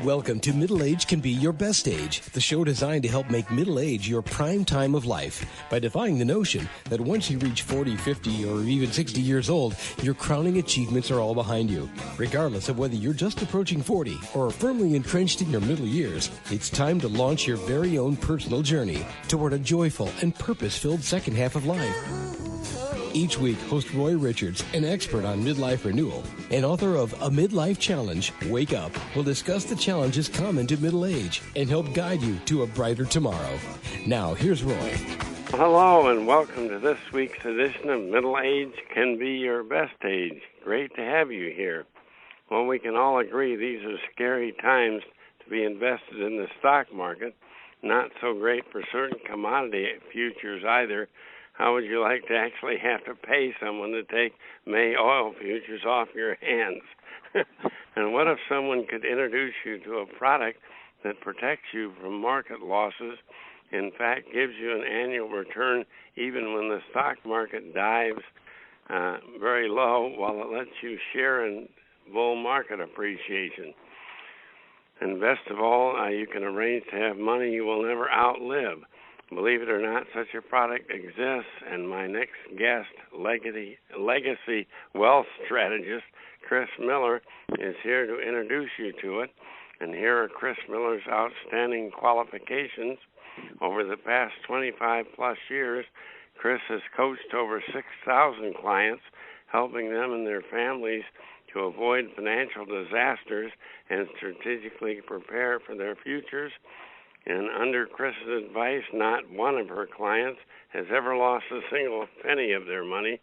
Welcome to Middle Age Can Be Your Best Age, the show designed to help make middle age your prime time of life by defying the notion that once you reach 40, 50, or even 60 years old, your crowning achievements are all behind you. Regardless of whether you're just approaching 40 or firmly entrenched in your middle years, it's time to launch your very own personal journey toward a joyful and purpose-filled second half of life. Each week, host Roy Richards, an expert on midlife renewal and author of A Midlife Challenge, Wake Up, will discuss the challenges common to middle age and help guide you to a brighter tomorrow. Now, here's Roy. Hello, and welcome to this week's edition of Middle Age Can Be Your Best Age. Great to have you here. Well, we can all agree these are scary times to be invested in the stock market. Not so great for certain commodity futures either. How would you like to actually have to pay someone to take May oil futures off your hands? And what if someone could introduce you to a product that protects you from market losses, in fact gives you an annual return even when the stock market dives very low, while it lets you share in bull market appreciation? And best of all, you can arrange to have money you will never outlive. Believe it or not, such a product exists, and my next guest, legacy wealth strategist, Kris Miller, is here to introduce you to it. And here are Kris Miller's outstanding qualifications. Over the past 25-plus years, Kris has coached over 6,000 clients, helping them and their families to avoid financial disasters and strategically prepare for their futures. And under Kris's advice, not one of her clients has ever lost a single penny of their money.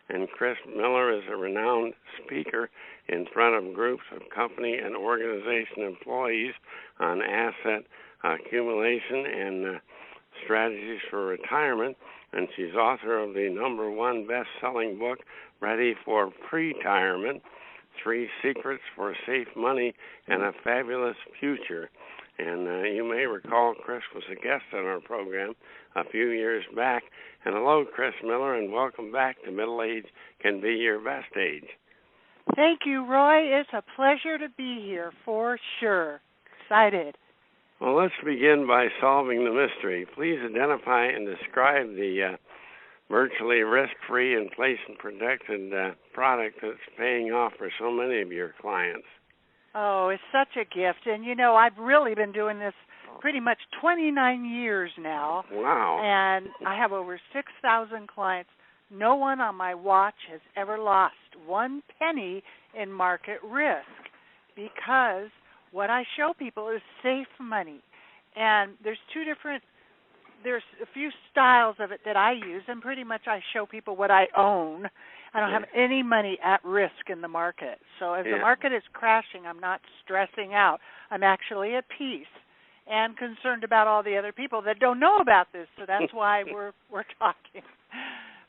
And Kris Miller is a renowned speaker in front of groups of company and organization employees on asset accumulation and strategies for retirement. And she's author of the #1 best-selling book, Ready for Pre-Retirement, 3 Secrets for Safe Money and a Fabulous Future. And you may recall Kris was a guest on our program a few years back. And hello, Kris Miller, and welcome back to Middle Age Can Be Your Best Age. Thank you, Roy. It's a pleasure to be here, for sure. Excited. Well, let's begin by solving the mystery. Please identify and describe the virtually risk-free inflation-protected product that's paying off for so many of your clients. Oh, it's such a gift. And, you know, I've really been doing this pretty much 29 years now. Wow. And I have over 6,000 clients. No one on my watch has ever lost 1 penny in market risk, because what I show people is safe money. And there's a few styles of it that I use, and pretty much I show people what I own. I don't have any money at risk in the market. So if the market is crashing, I'm not stressing out. I'm actually at peace and concerned about all the other people that don't know about this. So that's why we're talking.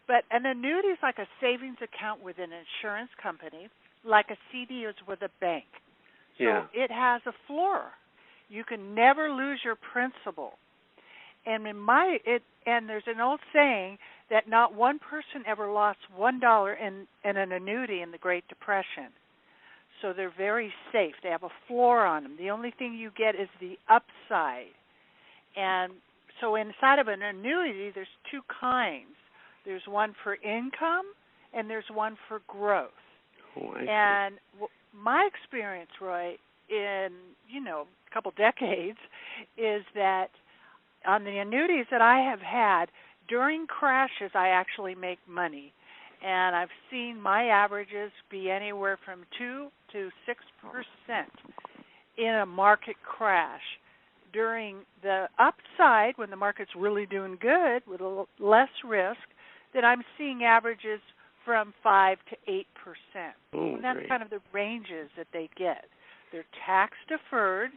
But an annuity is like a savings account with an insurance company, like a CD is with a bank. So it has a floor. You can never lose your principal. And and there's an old saying that not one person ever lost $1 in an annuity in the Great Depression. So they're very safe. They have a floor on them. The only thing you get is the upside. And so inside of an annuity, there's 2 kinds. There's one for income, and there's one for growth. Oh, and my experience, Roy, in a couple decades, is that on the annuities that I have had, during crashes, I actually make money. And I've seen my averages be anywhere from 2 to 6% in a market crash. During the upside, when the market's really doing good with a little less risk, then I'm seeing averages from 5 to 8%. And that's kind of the ranges that they get. They're tax deferred.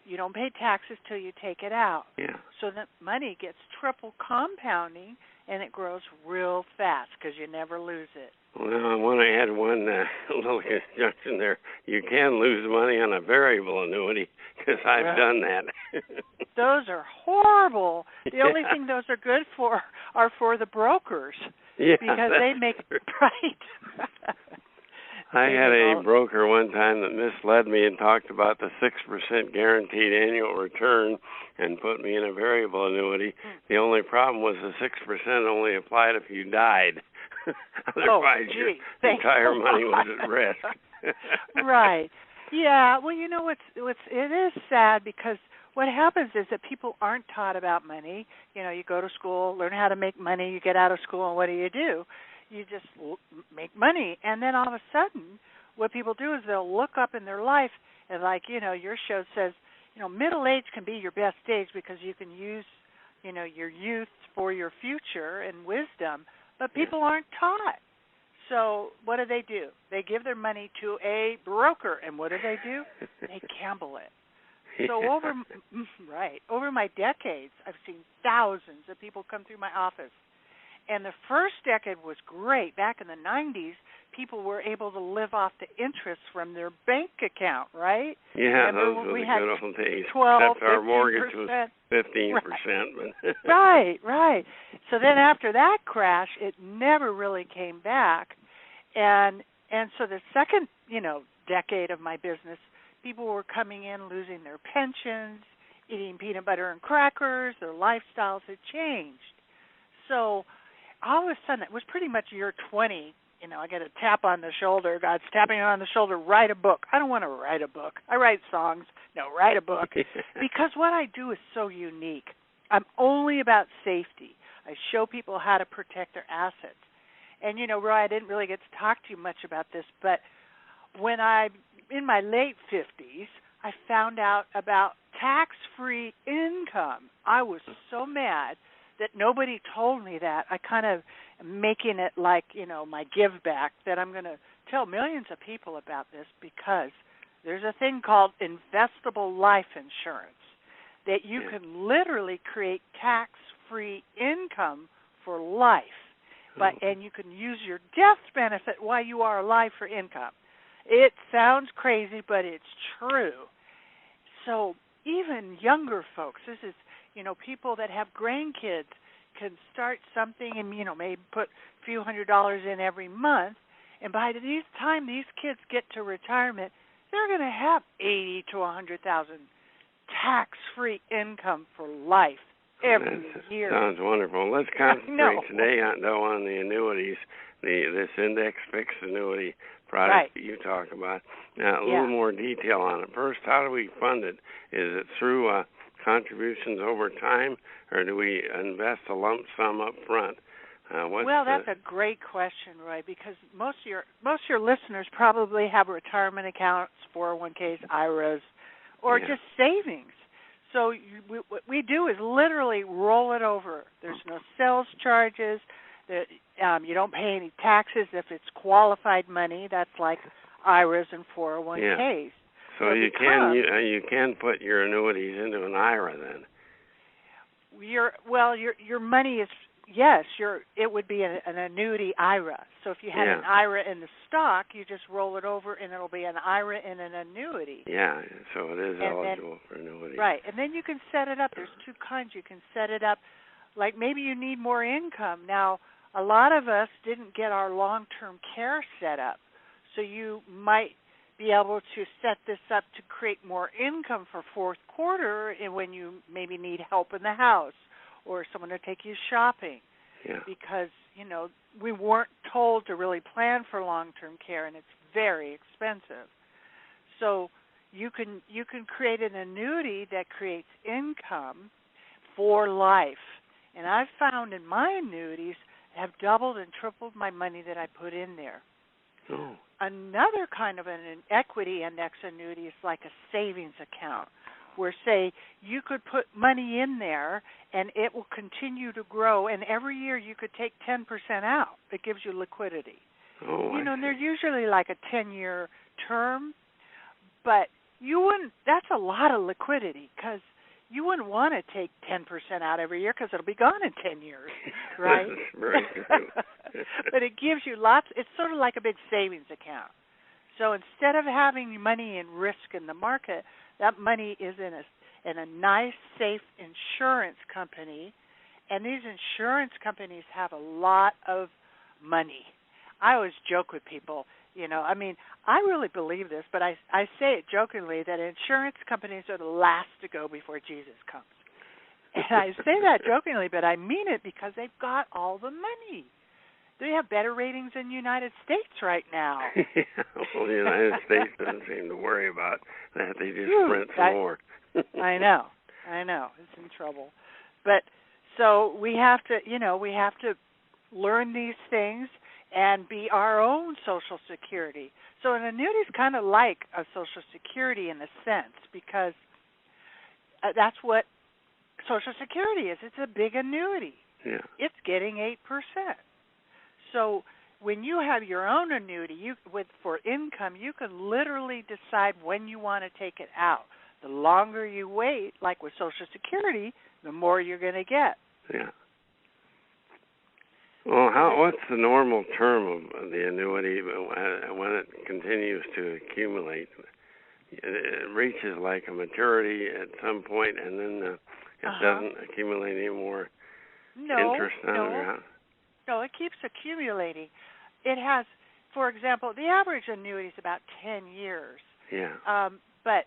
You don't pay taxes till you take it out. Yeah. So that money gets triple compounding, and it grows real fast because you never lose it. Well, I want to add one little conjunction there. You can lose money on a variable annuity, because I've done that. Those are horrible. The only thing those are good for are for the brokers, because they make right. I had a broker one time that misled me and talked about the 6% guaranteed annual return and put me in a variable annuity. The only problem was the 6% only applied if you died. Otherwise, your entire money was at risk. Right. Yeah. Well, you know, it is sad because what happens is that people aren't taught about money. You know, you go to school, learn how to make money, you get out of school, and what do? You just make money. And then all of a sudden, what people do is they'll look up in their life and, like, you know, your show says, you know, middle age can be your best age because you can use, you know, your youth for your future and wisdom. But people aren't taught. So what do? They give their money to a broker. And what do? They gamble it. So over my decades, I've seen thousands of people come through my office. And the first decade was great. Back in the 90s, people were able to live off the interest from their bank account, right? Yeah, remember those were the good old days. 12, except our mortgage was 15%. Right. So then after that crash, it never really came back. And so the second, you know, decade of my business, people were coming in, losing their pensions, eating peanut butter and crackers. Their lifestyles had changed. So all of a sudden, it was pretty much year 20. You know, I get a tap on the shoulder. God's tapping me on the shoulder. Write a book. I don't want to write a book. I write songs. No, write a book. Because what I do is so unique. I'm only about safety. I show people how to protect their assets. And, you know, Roy, I didn't really get to talk to you much about this, but when in my late 50s, I found out about tax-free income. I was so mad that nobody told me that. I kind of am making it like, you know, my give back, that I'm going to tell millions of people about this because there's a thing called investable life insurance that you can literally create tax-free income for life. And you can use your death benefit while you are alive for income. It sounds crazy, but it's true. So even younger folks, this is, you know, people that have grandkids can start something and, you know, maybe put a few $100s in every month. And by the time these kids get to retirement, they're going to have $80,000 to $100,000 tax-free income for life every year. Sounds wonderful. Let's concentrate today on the annuities, this index fixed annuity product that you talk about. Now, a little more detail on it. First, how do we fund it? Is it through contributions over time, or do we invest a lump sum up front? Well, that's a great question, Roy, because most of your listeners probably have retirement accounts, 401ks, IRAs, or just savings. So what we do is literally roll it over. There's no sales charges. You don't pay any taxes if it's qualified money. That's like IRAs and 401ks. Yeah. So you can put your annuities into an IRA then. Your money is it would be an annuity IRA. So if you had an IRA in the stock, you just roll it over and it'll be an IRA in an annuity. Yeah, so it is eligible for annuity. Right, and then you can set it up. There's two kinds. You can set it up like maybe you need more income. Now, a lot of us didn't get our long-term care set up, so you might be able to set this up to create more income for fourth quarter and when you maybe need help in the house or someone to take you shopping. Yeah. Because, you know, we weren't told to really plan for long-term care, and it's very expensive. So you can create an annuity that creates income for life. And I've found in my annuities have doubled and tripled my money that I put in there. Oh. Another kind of an equity index annuity is like a savings account where, say, you could put money in there and it will continue to grow, and every year you could take 10% out. It gives you liquidity. Oh, you know, and they're usually like a 10-year term, but that's a lot of liquidity because you wouldn't want to take 10% out every year because it'll be gone in 10 years, right? That's very true. But it gives you lots. It's sort of like a big savings account. So instead of having money in risk in the market, that money is in a nice, safe insurance company, and these insurance companies have a lot of money. I always joke with people, I mean, I really believe this, but I say it jokingly that insurance companies are the last to go before Jesus comes. And I say that jokingly, but I mean it because they've got all the money. They have better ratings than the United States right now. Well, the United States doesn't seem to worry about that. They just print some more. I know. It's in trouble. But so we have to learn these things and be our own Social Security. So an annuity is kind of like a Social Security in a sense, because that's what Social Security is. It's a big annuity. Yeah. It's getting 8%. So when you have your own annuity for income, you can literally decide when you want to take it out. The longer you wait, like with Social Security, the more you're going to get. Yeah. Well, what's the normal term of the annuity when it continues to accumulate? It reaches like a maturity at some point, and then it doesn't accumulate any more interest on it? No, it keeps accumulating. It has, for example, the average annuity is about 10 years. Yeah. But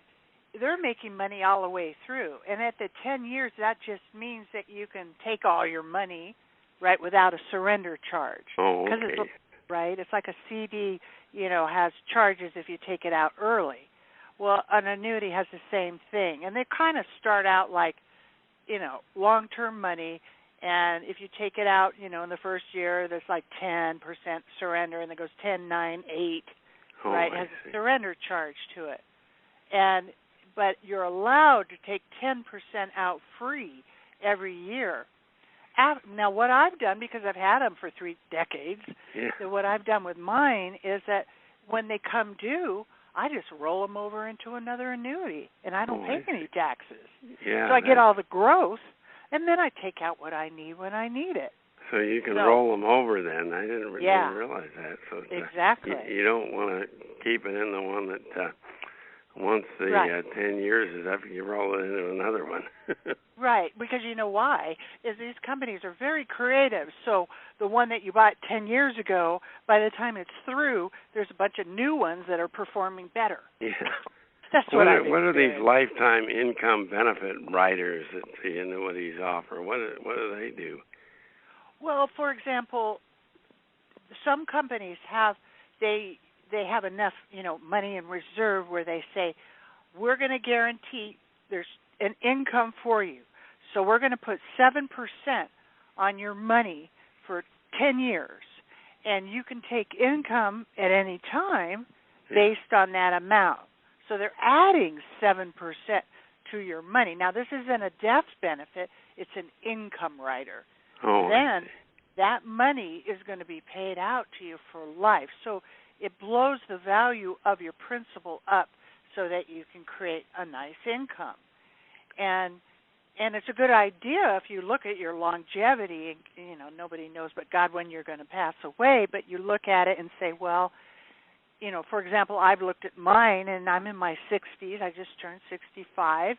they're making money all the way through. And at the 10 years, that just means that you can take all your money, right, without a surrender charge. Oh, okay. It's like a CD, has charges if you take it out early. Well, an annuity has the same thing. And they kind of start out like, long-term money. And if you take it out, in the first year, there's like 10% surrender, and it goes 10, 9, 8, right? It has a surrender charge to it. But you're allowed to take 10% out free every year. Now, what I've done, because I've had them for 3 decades, so what I've done with mine is that when they come due, I just roll them over into another annuity, and I don't pay any taxes. Yeah, so I get all the growth, and then I take out what I need when I need it. So you can roll them over then. I didn't realize that. So exactly. You don't want to keep it in the one that once the 10 years is up, you roll it into another one. Right, because you know why? Is these companies are very creative. So the one that you bought 10 years ago, by the time it's through, there's a bunch of new ones that are performing better. Yeah. That's what are these lifetime income benefit riders that the annuities offer? What do they do? Well, for example, some companies have they have enough, money in reserve where they say, we're going to guarantee there's an income for you. So we're going to put 7% on your money for 10 years. And you can take income at any time based on that amount. So they're adding 7% to your money. Now, this isn't a death benefit. It's an income rider. Oh, then that money is going to be paid out to you for life. So it blows the value of your principal up so that you can create a nice income. And it's a good idea if you look at your longevity. Nobody knows but God when you're going to pass away, but you look at it and say, well, for example, I've looked at mine, and I'm in my 60s. I just turned 65,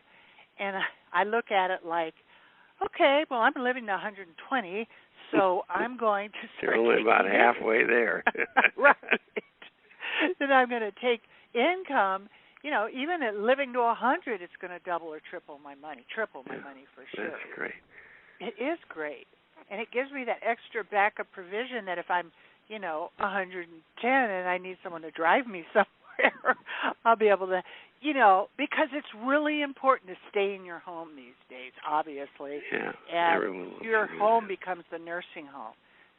and I look at it like, okay, well, I'm living to 120, so I'm going to start. You're only about halfway there. Right. Then I'm going to take income. Even at living to 100, it's going to double or triple my money for sure. That's great. It is great. And it gives me that extra backup provision that if I'm, 110 and I need someone to drive me somewhere, I'll be able to, because it's really important to stay in your home these days, obviously. Yeah, and your home becomes the nursing home.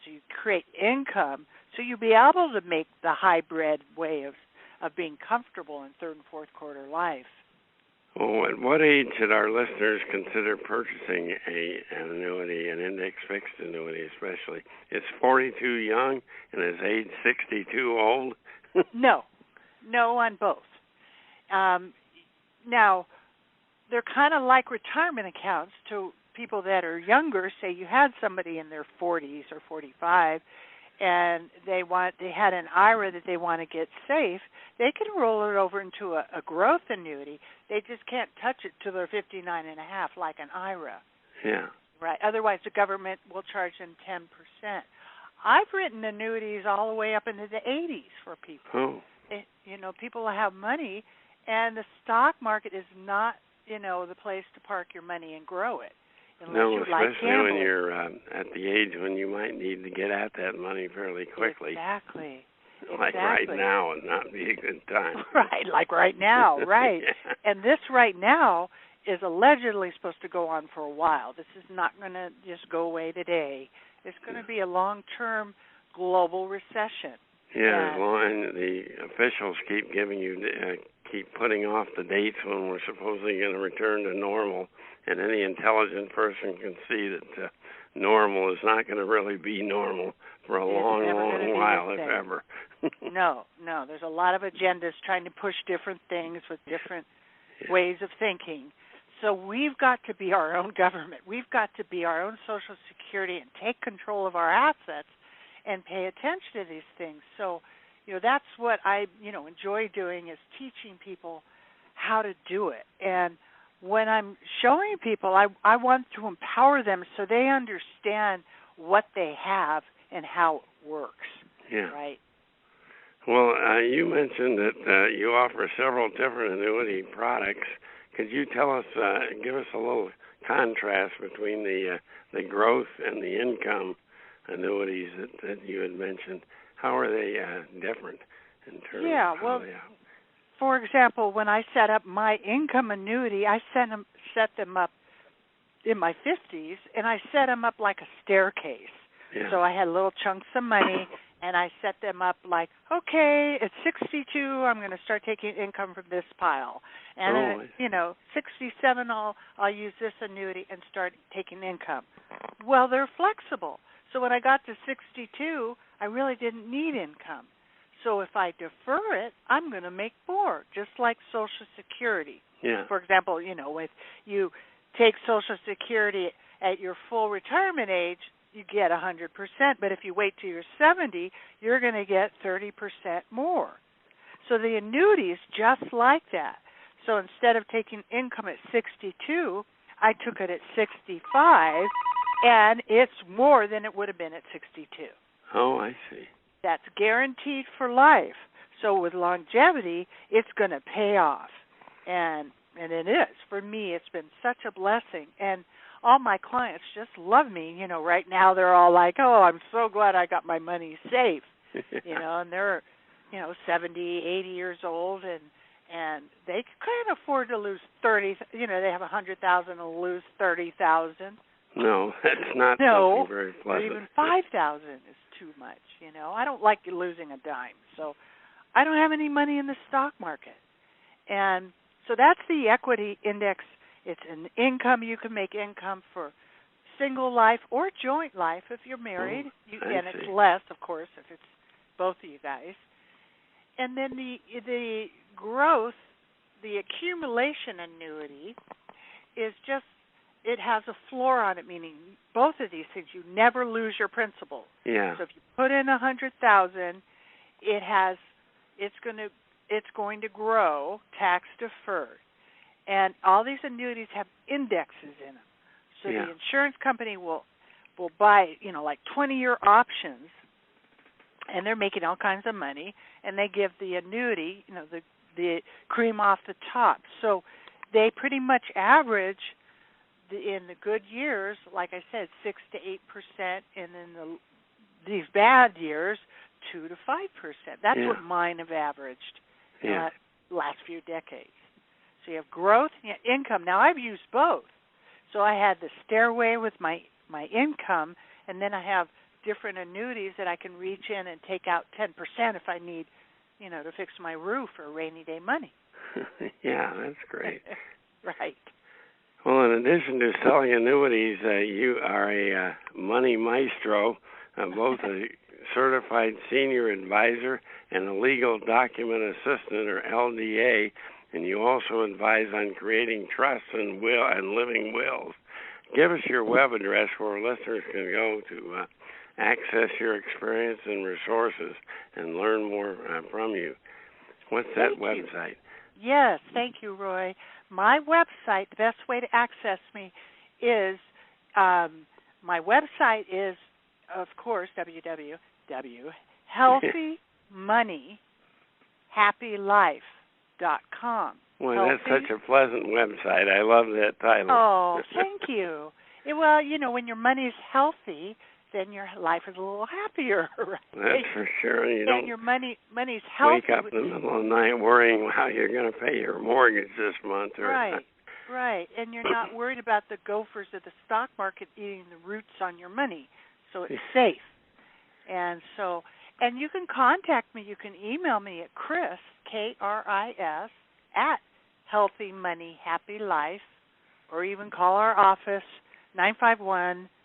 So you create income, so you'll be able to make the hybrid way of being comfortable in third and fourth quarter life. Well, at what age should our listeners consider purchasing an annuity, an index fixed annuity especially? Is 42 young and is age 62 old? No on both. Now, they're kind of like retirement accounts to people that are younger. Say you had somebody in their 40s or 45, and they had an IRA that they want to get safe. They can roll it over into a growth annuity. They just can't touch it till they're 59 and a half, like an IRA. Yeah. Right. Otherwise, the government will charge them 10%. I've written annuities all the way up into the 80s for people. Oh. People have money, and the stock market is not, the place to park your money and grow it. No, especially when you're at the age when you might need to get at that money fairly quickly. Exactly. Like right now would not be a good time. Right, like right now, right. Yeah. And this right now is allegedly supposed to go on for a while. This is not going to just go away today. It's going to be a long-term global recession. Yeah, and the officials keep keep putting off the dates when we're supposedly going to return to normal, and any intelligent person can see that normal is not going to really be normal for a long while, if ever. No, there's a lot of agendas trying to push different things with different ways of thinking. So we've got to be our own government. We've got to be our own Social Security and take control of our assets and pay attention to these things. So, that's what I, enjoy doing, is teaching people how to do it. And when I'm showing people, I want to empower them so they understand what they have and how it works. Yeah. Right? Well, you mentioned that you offer several different annuity products. Could you tell us, give us a little contrast between the growth and the income annuities that you had mentioned? How are they different in terms of how they are? For example, when I set up my income annuity, I set them up in my 50s, and I set them up like a staircase. Yeah. So I had little chunks of money, and I set them up like, okay, at 62, I'm going to start taking income from this pile. And, 67, I'll use this annuity and start taking income. Well, they're flexible. So when I got to 62, I really didn't need income. So if I defer it, I'm going to make more, just like Social Security. Yeah. For example, if you take Social Security at your full retirement age, you get 100%. But if you wait till you're 70, you're going to get 30% more. So the annuity is just like that. So instead of taking income at 62, I took it at 65, and it's more than it would have been at 62. Oh, I see. That's guaranteed for life. So with longevity, it's going to pay off. And it is. For me, it's been such a blessing. And all my clients just love me. Right now they're all like, oh, I'm so glad I got my money safe. And they're, 70, 80 years old, and they can't afford to lose 30. They have 100,000 and lose 30,000. No, that's not something very pleasant. Even 5,000 is too much. I don't like losing a dime, so I don't have any money in the stock market. And so that's the equity index. It's an income. You can make income for single life or joint life if you're married. And it's less, of course, if it's both of you guys. And then the growth, the accumulation annuity, is just, it has a floor on it, meaning both of these things, you never lose your principal. Yeah. So if you put in 100,000, it's going to grow tax deferred. And all these annuities have indexes in them. So the insurance company will buy, like 20-year options, and they're making all kinds of money, and they give the annuity, the cream off the top. So they pretty much average in the good years, like I said, 6 to 8%, and in these bad years, 2 to 5%. That's what mine have averaged in the last few decades. So you have growth and income. Now, I've used both. So I had the stairway with my income, and then I have different annuities that I can reach in and take out 10% if I need, to fix my roof or rainy day money. Yeah, that's great. Right. Well, in addition to selling annuities, you are a money maestro, both a certified senior advisor and a legal document assistant, or LDA, and you also advise on creating trusts and living wills. Give us your web address where listeners can go to access your experience and resources and learn more from you. What's that website? Yes, thank you, Roy. My website, the best way to access me is, my website is of course, www.healthymoneyhappylife.com. Well, that's such a pleasant website. I love that title. Oh, thank you. Well, when your money's healthy, then your life is a little happier, right? That's for sure. You and don't your money's healthy. Wake up in the middle of the night worrying how you're going to pay your mortgage this month. Right. And you're not worried about the gophers of the stock market eating the roots on your money. So it's safe. And you can contact me. You can email me at Kris, Kris, at Healthy Money Happy Life, or even call our office,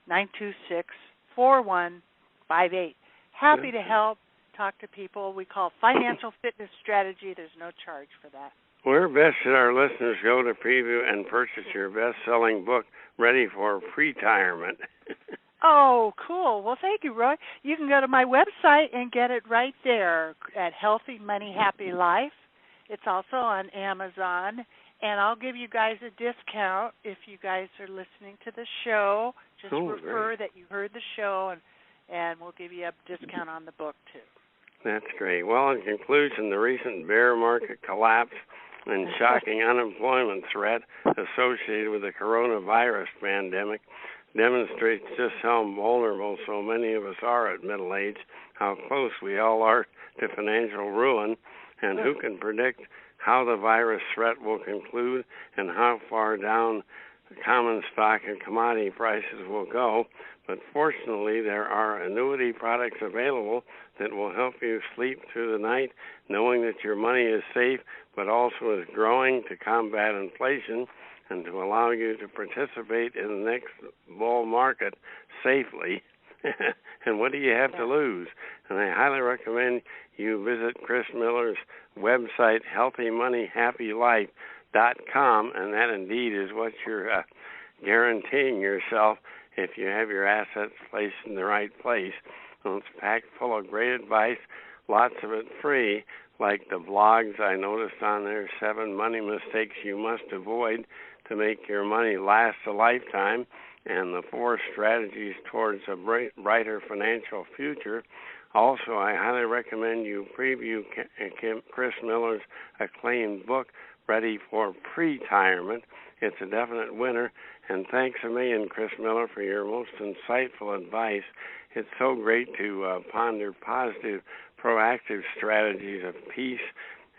951-926-4158. Happy to help, talk to people. We call financial fitness strategy. There's no charge for that. Where best should our listeners go to preview and purchase your best-selling book, Ready for Pre-Retirement? Oh, cool. Well, thank you, Roy. You can go to my website and get it right there at Healthy Money Happy Life. It's also on Amazon, and I'll give you guys a discount if you guys are listening to the show. Just refer that you heard the show, and we'll give you a discount on the book, too. That's great. Well, in conclusion, the recent bear market collapse and shocking unemployment threat associated with the coronavirus pandemic demonstrates just how vulnerable so many of us are at middle age, how close we all are to financial ruin, and who can predict how the virus threat will conclude and how far down common stock and commodity prices will go. But fortunately, there are annuity products available that will help you sleep through the night, knowing that your money is safe, but also is growing to combat inflation and to allow you to participate in the next bull market safely. And what do you have to lose? And I highly recommend you visit Kris Miller's website, healthymoneyhappylife.com, and that indeed is what you're guaranteeing yourself if you have your assets placed in the right place. And it's packed full of great advice, lots of it free, like the blogs I noticed on there, 7 money mistakes you must avoid to make your money last a lifetime, and the 4 strategies towards a brighter financial future. Also, I highly recommend you preview Kris Miller's acclaimed book, Ready for Pre-Retirement. It's a definite winner, and thanks a million, Kris Miller, for your most insightful advice. It's so great to ponder positive, proactive strategies of peace,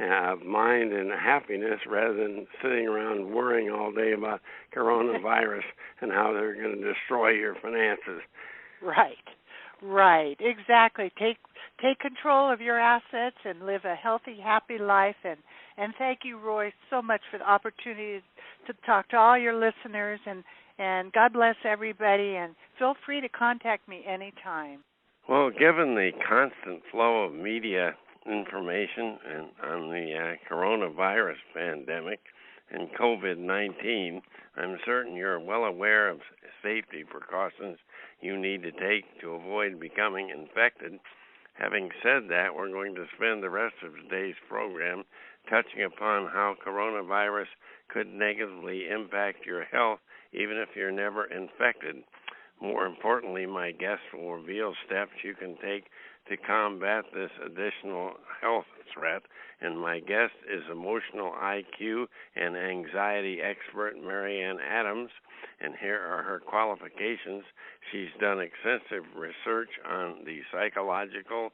of mind, and happiness rather than sitting around worrying all day about coronavirus and how they're going to destroy your finances. Right, exactly. Take control of your assets and live a healthy, happy life. And thank you, Roy, so much for the opportunity to talk to all your listeners. And God bless everybody. And feel free to contact me anytime. Well, given the constant flow of media information and on the coronavirus pandemic and COVID-19, I'm certain you're well aware of safety precautions you need to take to avoid becoming infected. Having said that, we're going to spend the rest of today's program touching upon how coronavirus could negatively impact your health even if you're never infected. More importantly, my guest will reveal steps you can take to combat this additional health threat, and my guest is emotional IQ and anxiety expert Maryann Adams, and here are her qualifications. She's done extensive research on the psychological,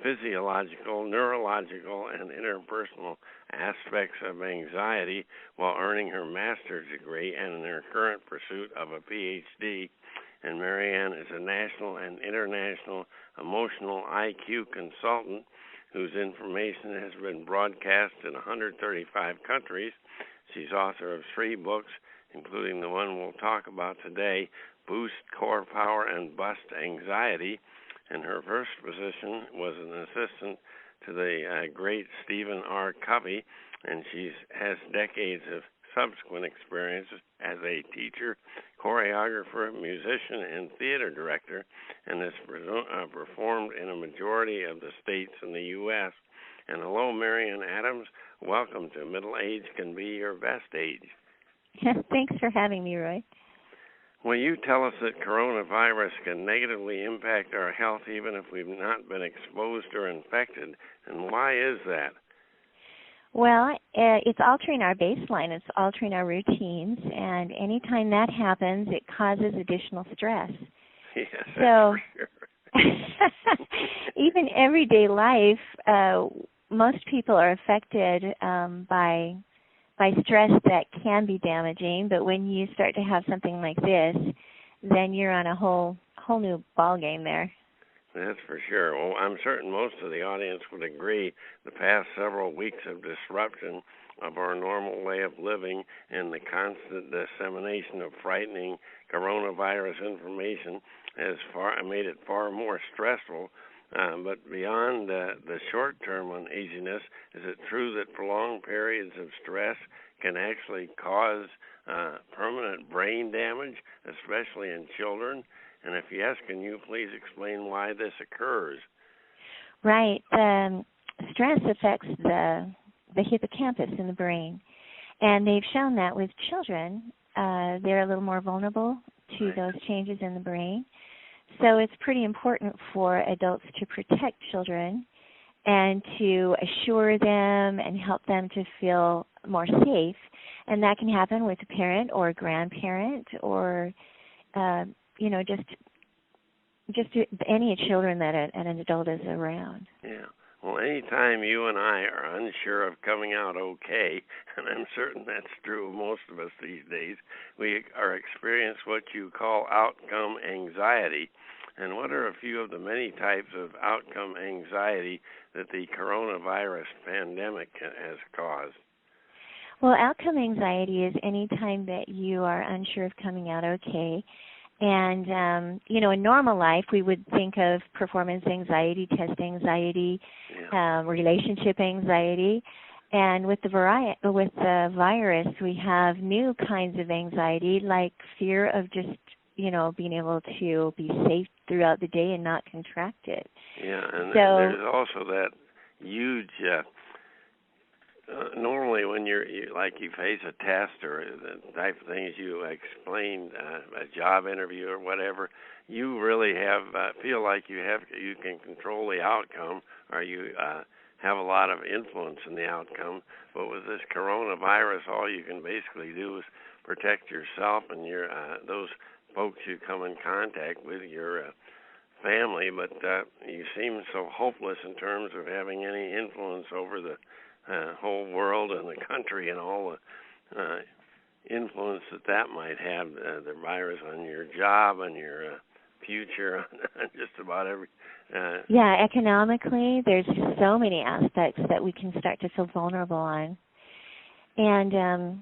physiological, neurological, and interpersonal aspects of anxiety while earning her master's degree and in her current pursuit of a PhD. And Maryann is a national and international emotional IQ consultant whose information has been broadcast in 135 countries. She's author of 3 books, including the one we'll talk about today, Boost Core Power and Bust Anxiety. And her first position was an assistant to the great Stephen R. Covey, and she has decades of subsequent experiences as a teacher, choreographer, musician, and theater director, and has performed in a majority of the states in the U.S. And hello, Maryann Adams. Welcome to Middle Age Can Be Your Best Age. Thanks for having me, Roy. Well, you tell us that coronavirus can negatively impact our health even if we've not been exposed or infected. And why is that? Well, it's altering our baseline. It's altering our routines. And anytime that happens, it causes additional stress. Yes, so, that's for sure. even everyday life, most people are affected by stress that can be damaging, but when you start to have something like this, then you're on a whole new ball game there. That's for sure. Well, I'm certain most of the audience would agree the past several weeks of disruption of our normal way of living and the constant dissemination of frightening coronavirus information has made it far more stressful. But beyond the short-term uneasiness, is it true that prolonged periods of stress can actually cause permanent brain damage, especially in children? And if yes, can you please explain why this occurs? Right. Stress affects the hippocampus in the brain, and they've shown that with children, they're a little more vulnerable to those changes in the brain. So it's pretty important for adults to protect children and to assure them and help them to feel more safe. And that can happen with a parent or a grandparent or, just any children that an adult is around. Yeah. Well, anytime you and I are unsure of coming out okay, and I'm certain that's true of most of us these days, we are experiencing what you call outcome anxiety. And what are a few of the many types of outcome anxiety that the coronavirus pandemic has caused? Well, outcome anxiety is any time that you are unsure of coming out okay. And, in normal life, we would think of performance anxiety, test anxiety, relationship anxiety. And with the virus, we have new kinds of anxiety, like fear of just, being able to be safe throughout the day and not contract it. Yeah, and there's also that huge... normally when you face a test or the type of things you explained, a job interview or whatever, you really feel like you can control the outcome, or you have a lot of influence in the outcome. But with this coronavirus, all you can basically do is protect yourself and your those folks you come in contact with, your family. But you seem so hopeless in terms of having any influence over the whole world and the country and all the influence that might have, the virus, on your job and your future, on just about every... economically, there's just so many aspects that we can start to feel vulnerable on. And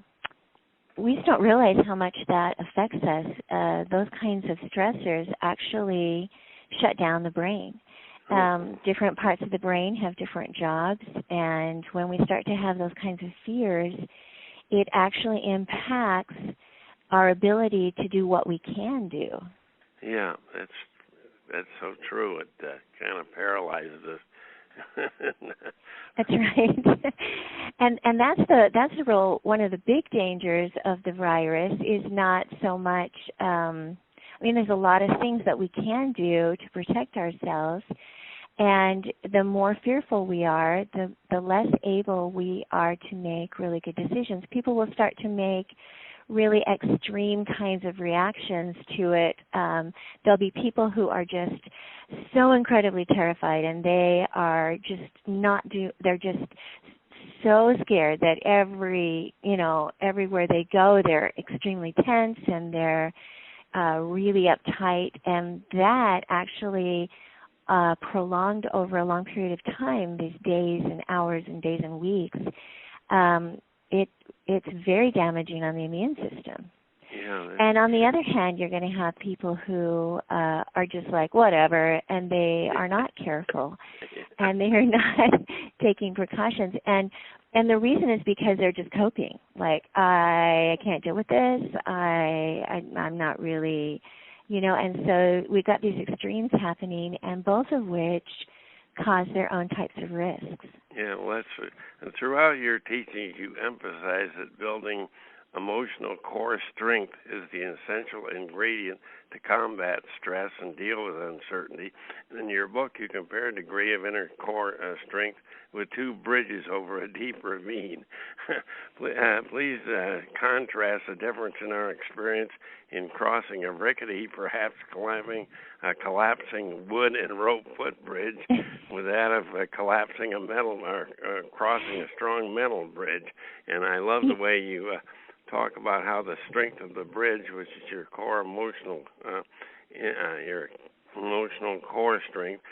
we just don't realize how much that affects us. Those kinds of stressors actually shut down the brain. Different parts of the brain have different jobs, and when we start to have those kinds of fears, it actually impacts our ability to do what we can do. Yeah, that's so true. It kind of paralyzes us. That's right. and that's the real one of the big dangers of the virus is not so much. There's a lot of things that we can do to protect ourselves. And the more fearful we are, the less able we are to make really good decisions. People will start to make really extreme kinds of reactions to it. There'll be people who are just so incredibly terrified, and they are just they're just so scared that everywhere they go, they're extremely tense and they're really uptight, and that actually prolonged over a long period of time, these days and hours and days and weeks, it's very damaging on the immune system. Yeah, and on the other hand, you're going to have people who are just like, whatever, and they are not careful, and they are not taking precautions. And the reason is because they're just coping. Like, I can't deal with this. I'm not really... and so we've got these extremes happening, and both of which cause their own types of risks. Yeah, well, and throughout your teachings, you emphasize that building emotional core strength is the essential ingredient to combat stress and deal with uncertainty. And in your book, you compare a degree of inner core strength with two bridges over a deep ravine. Please contrast the difference in our experience in crossing a rickety, perhaps collapsing wood and rope footbridge with that of collapsing a metal or crossing a strong metal bridge. And I love the way you talk about how the strength of the bridge, which is your core emotional core strength,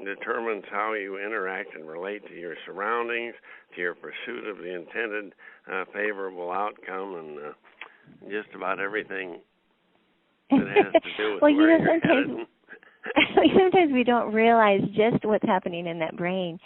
determines how you interact and relate to your surroundings, to your pursuit of the intended favorable outcome, and just about everything that has to do with well, where you're headed. Sometimes we don't realize just what's happening in that brain.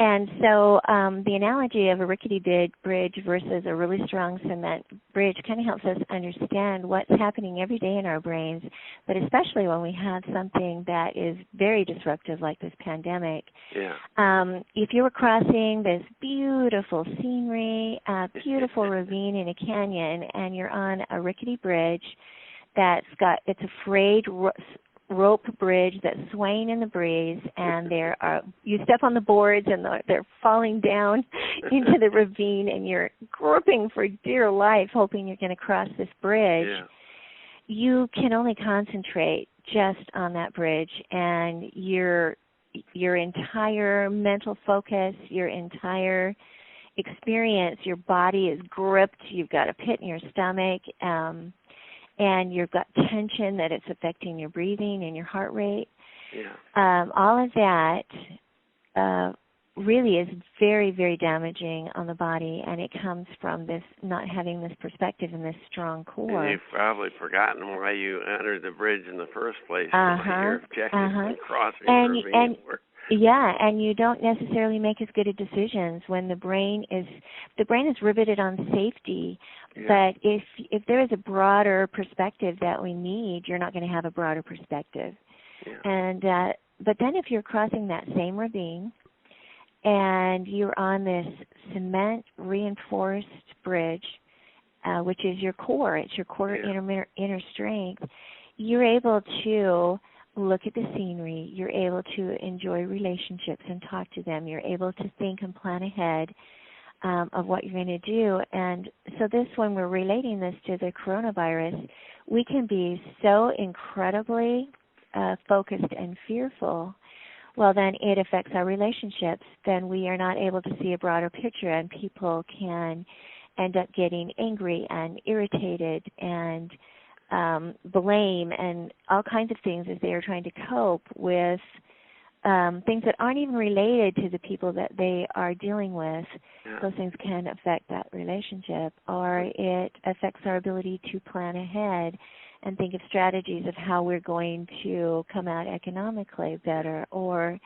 And so the analogy of a rickety bridge versus a really strong cement bridge kind of helps us understand what's happening every day in our brains, but especially when we have something that is very disruptive like this pandemic. Yeah. If you were crossing this beautiful scenery, beautiful ravine in a canyon, and you're on a rickety bridge it's a frayed rope bridge that's swaying in the breeze, and you step on the boards and they're falling down into the ravine, and you're groping for dear life hoping you're going to cross this bridge. Yeah. You can only concentrate just on that bridge, and your entire mental focus, your entire experience, your body is gripped, you've got a pit in your stomach, and you've got tension that it's affecting your breathing and your heart rate. Yeah. All of that really is very, very damaging on the body, and it comes from this not having this perspective and this strong core. And you've probably forgotten why you entered the bridge in the first place. Your objective in crossing the ravine. Yeah, and you don't necessarily make as good of decisions when the brain is riveted on safety. Yeah. But if there is a broader perspective that we need, you're not going to have a broader perspective. Yeah. And but then if you're crossing that same ravine and you're on this cement reinforced bridge, which is your core, it's your core inner strength, you're able to look at the scenery, you're able to enjoy relationships and talk to them, you're able to think and plan ahead of what you're going to do. And so when we're relating this to the coronavirus, we can be so incredibly focused and fearful. Well, then it affects our relationships. Then we are not able to see a broader picture, and people can end up getting angry and irritated and blame and all kinds of things as they are trying to cope with things that aren't even related to the people that they are dealing with. Yeah. Those things can affect that relationship, or it affects our ability to plan ahead and think of strategies of how we're going to come out economically better, or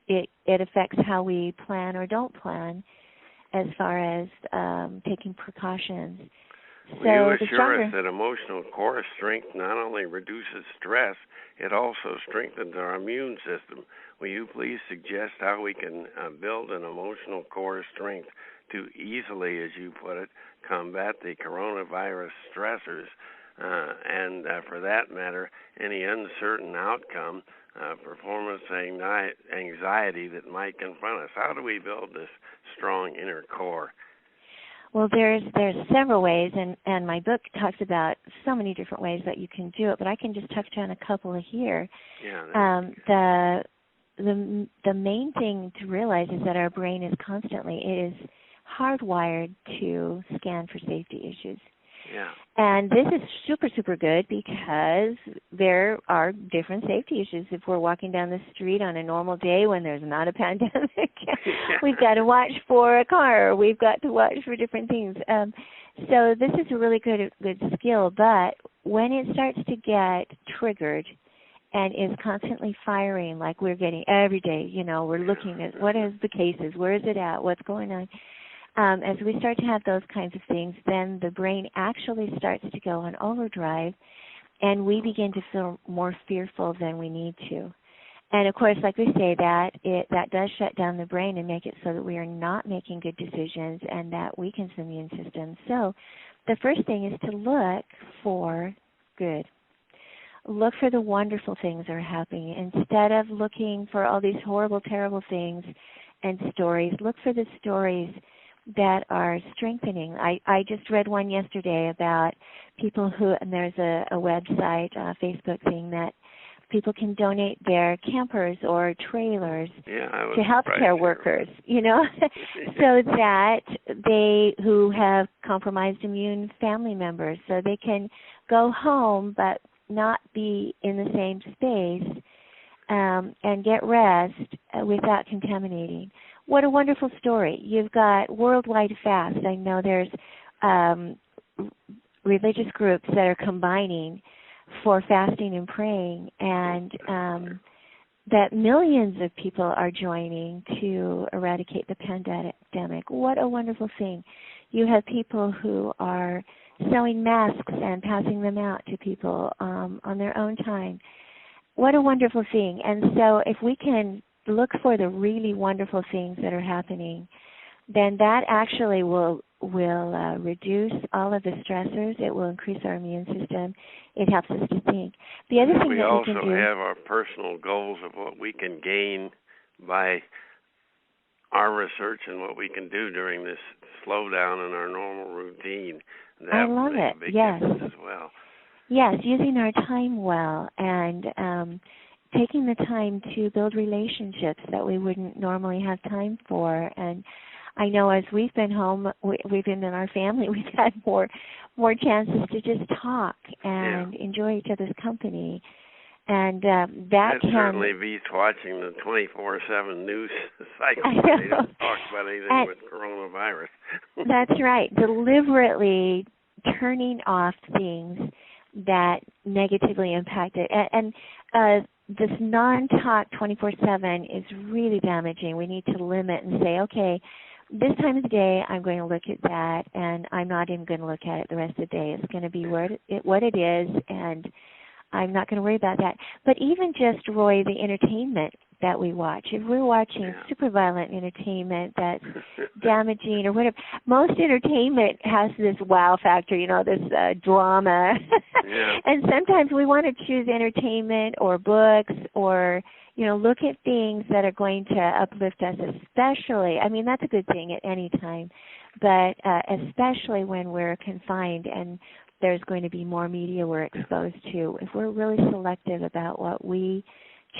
it affects how we plan or don't plan as far as taking precautions. Will you assure us that emotional core strength not only reduces stress, it also strengthens our immune system? Will you please suggest how we can build an emotional core strength to easily, as you put it, combat the coronavirus stressors and, for that matter, any uncertain outcome, performance anxiety that might confront us? How do we build this strong inner core? Well, there's several ways, and my book talks about so many different ways that you can do it, but I can just touch on a couple here. Yeah. The main thing to realize is that our brain is hardwired to scan for safety issues. Yeah. And this is super, super good because there are different safety issues. If we're walking down the street on a normal day when there's not a pandemic, we've got to watch for a car. We've got to watch for different things. So this is a really good skill. But when it starts to get triggered and is constantly firing like we're getting every day, we're looking at what is the cases, where is it at, what's going on. As we start to have those kinds of things, then the brain actually starts to go on overdrive, and we begin to feel more fearful than we need to. And of course, like we say, that does shut down the brain and make it so that we are not making good decisions, and that weakens the immune system. So the first thing is to look for good. Look for the wonderful things that are happening. Instead of looking for all these horrible, terrible things and stories, look for the stories that are strengthening. I just read one yesterday about people who, and there's a website, a Facebook thing that people can donate their campers or trailers to healthcare workers, so that they who have compromised immune family members, so they can go home but not be in the same space and get rest without contaminating. What a wonderful story. You've got worldwide fast. I know there's religious groups that are combining for fasting and praying, and that millions of people are joining to eradicate the pandemic. What a wonderful thing. You have people who are sewing masks and passing them out to people on their own time. What a wonderful thing. And so if we can look for the really wonderful things that are happening, then that actually will reduce all of the stressors. It will increase our immune system. It helps us to think. The other thing we that we can do... also have our personal goals of what we can gain by our research and what we can do during this slowdown in our normal routine. That I love makes it. a big Yes. difference as well. Yes, using our time well and taking the time to build relationships that we wouldn't normally have time for. And I know as we've been home, we've been in our family, we've had more chances to just talk and enjoy each other's company. And that certainly beats watching the 24/7 news cycle. They don't talk about anything with coronavirus. That's right. Deliberately turning off things that negatively impact it. And this non-talk 24/7 is really damaging. We need to limit and say, okay, this time of the day I'm going to look at that, and I'm not even going to look at it the rest of the day. It's going to be what it is, and I'm not going to worry about that. But even just, Roy, the entertainment that we watch, if we're watching super violent entertainment that's damaging or whatever, most entertainment has this wow factor, this drama. And sometimes we want to choose entertainment or books or, look at things that are going to uplift us, especially, I mean, that's a good thing at any time, but especially when we're confined and there's going to be more media we're exposed to. If we're really selective about what we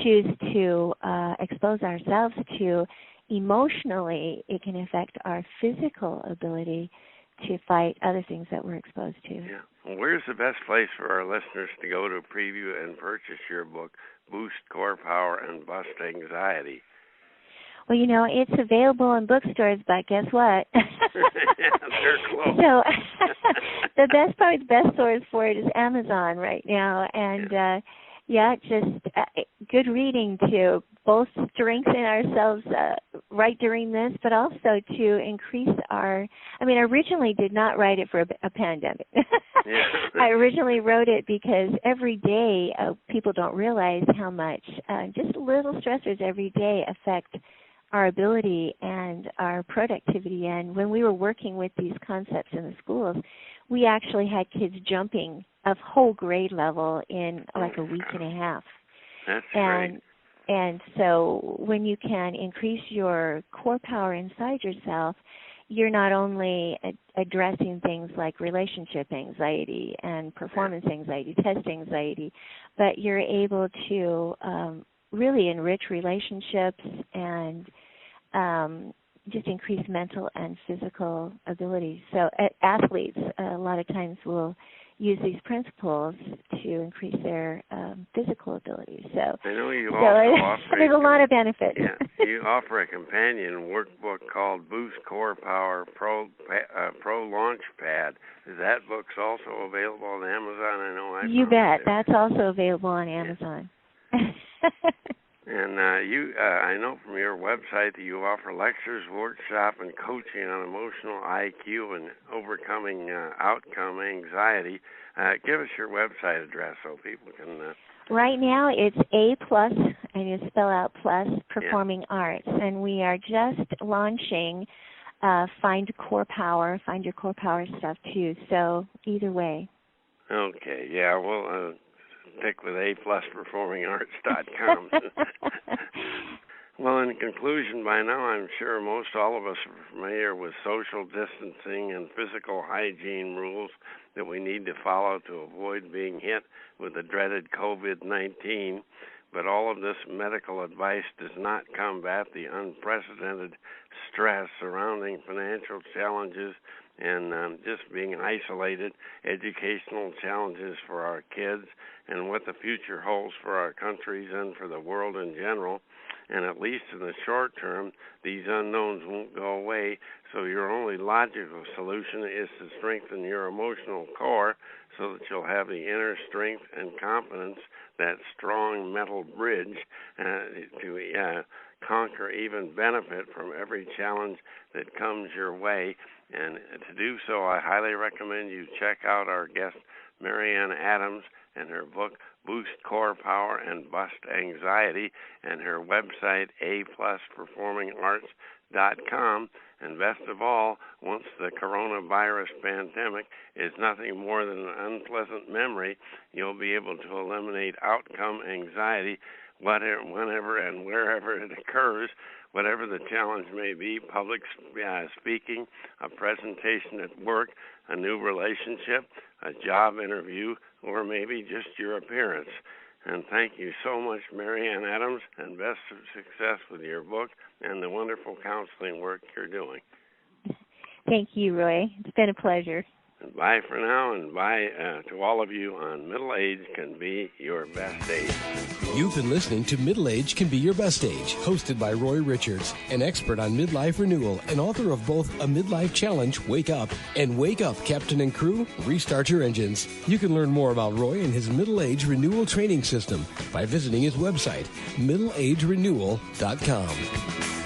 choose to expose ourselves to, emotionally, it can affect our physical ability to fight other things that we're exposed to. Yeah. Well, where's the best place for our listeners to go to preview and purchase your book, Boost Core Power and Bust Anxiety? Well, it's available in bookstores, but guess what? They're closed. So the best source for it is Amazon right now. And, just good reading to both strengthen ourselves right during this, but also to increase I originally did not write it for a pandemic. I originally wrote it because every day people don't realize how much just little stressors every day affect our ability and our productivity. And when we were working with these concepts in the schools, we actually had kids jumping a whole grade level in like a week and a half. That's great. And so when you can increase your core power inside yourself, you're not only addressing things like relationship anxiety and performance anxiety, test anxiety, but you're able to really enrich relationships and just increase mental and physical abilities. So athletes a lot of times will use these principles to increase their physical abilities. So I know you also offer there's a lot of benefits. Yeah, you offer a companion workbook called Boost Core Power Pro Launch Pad. Is that book's also available on Amazon? I know you bet. That's also available on Amazon. And I know from your website that you offer lectures, workshop, and coaching on emotional IQ and overcoming outcome anxiety. Give us your website address so people can Right now it's A+, and you spell out plus, Performing Arts. And we are just launching Find Core Power, Find Your Core Power stuff too. So either way. Okay, yeah, we'll stick with A+performingarts.com. Well, in conclusion, by now I'm sure most all of us are familiar with social distancing and physical hygiene rules that we need to follow to avoid being hit with the dreaded COVID-19. But all of this medical advice does not combat the unprecedented stress surrounding financial challenges and just being isolated, educational challenges for our kids, and what the future holds for our countries and for the world in general. And at least in the short term, these unknowns won't go away, so your only logical solution is to strengthen your emotional core so that you'll have the inner strength and confidence, that strong mental bridge to conquer, even benefit from every challenge that comes your way. And to do so, I highly recommend you check out our guest, Maryann Adams, and her book, Boost Core Power and Bust Anxiety, and her website, aplusperformingarts.com. And best of all, once the coronavirus pandemic is nothing more than an unpleasant memory, you'll be able to eliminate outcome anxiety whenever and wherever it occurs, whatever the challenge may be: public speaking, a presentation at work, a new relationship, a job interview, or maybe just your appearance. And thank you so much, Maryann Adams, and best of success with your book and the wonderful counseling work you're doing. Thank you, Roy. It's been a pleasure. And bye for now, and bye to all of you on Middle Age Can Be Your Best Age. You've been listening to Middle Age Can Be Your Best Age, hosted by Roy Richards, an expert on midlife renewal and author of both A Midlife Challenge, Wake Up, and Wake Up, Captain and Crew, Restart Your Engines. You can learn more about Roy and his Middle Age Renewal Training System by visiting his website, middleagerenewal.com.